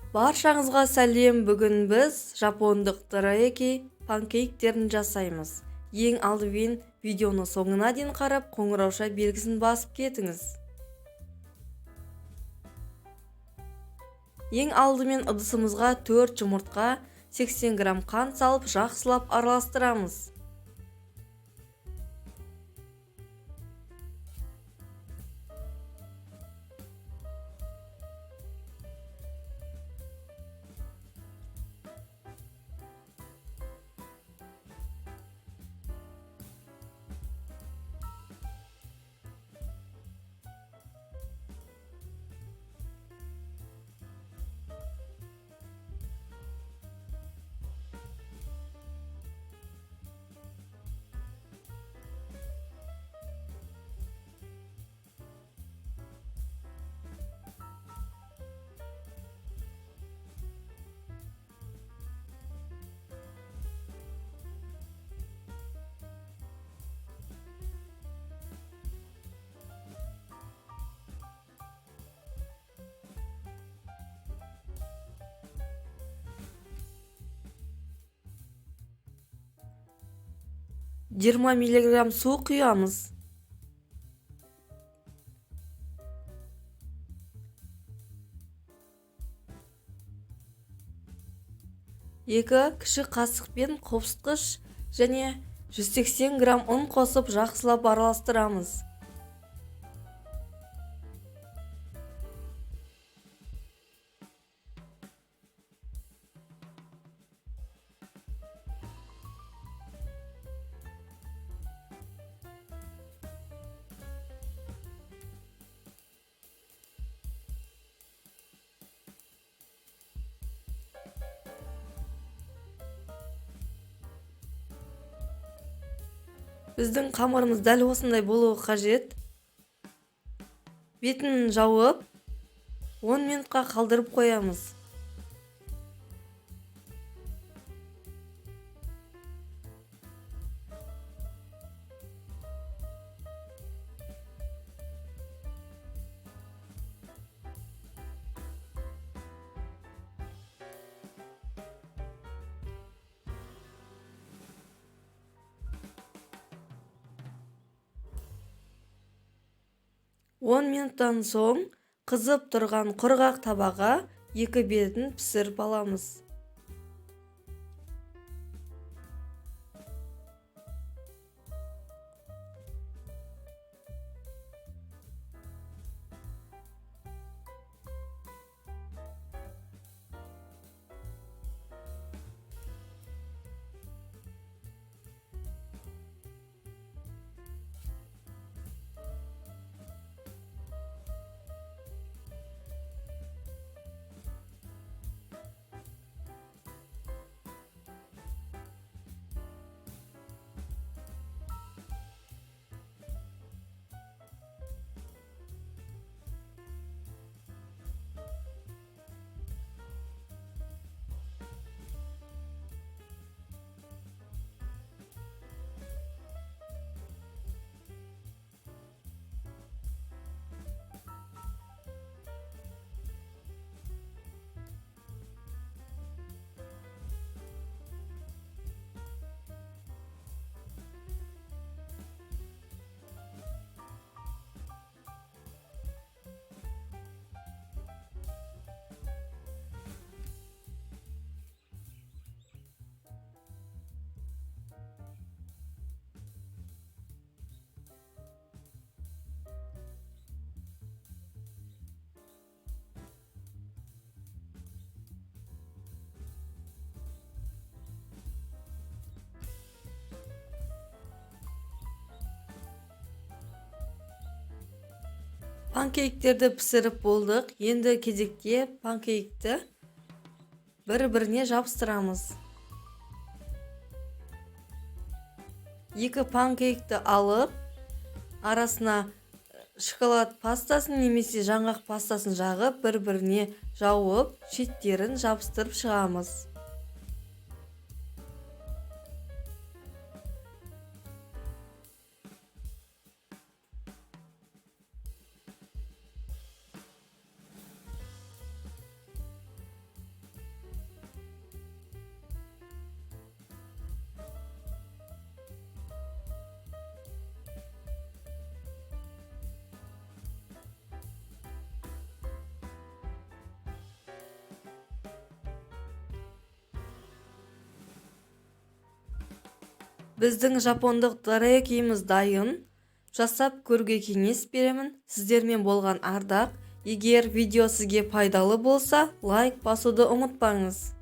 Баршаңызға сәлем. Бүгін біз жапондық терияки панкейктерін жасаймыз. Ең алдымен видеоны соңына дейін қарап, қоңырауша белгісін басып кетіңіз. Ең алдымен ыдысымызға 4 жұмыртқа, 80 грамм қант салып, жақсылап араластырамыз. Жиырма миллиграмм су құямыз. Екі кіші қасықпен қопсытқыш және 180 грамм ұн қосып жақсылап араластырамыз. Біздің қамырымыз дәл осындай болуы қажет. Бетін жауып, 10 минутқа қалдырып қоямыз. Он минуттан соң қызып тұрған құрғақ табаға екі бетін пісіріп аламыз. Панкейктерді пісіріп болдық. Енді кезекте панкейкті бір-біріне жабыстырамыз. Екі панкейкті алып, арасына шоколад пастасын немесе жаңғақ пастасын жағып, бір-біріне жауып, шеттерін жабыстырып шығамыз. Біздің жапондық дорайокиіміз дайын. Жасап көруге кеңес беремін. Сіздермен болған ардақ. Егер видео сізге пайдалы болса, лайк басуды ұмытпаңыз.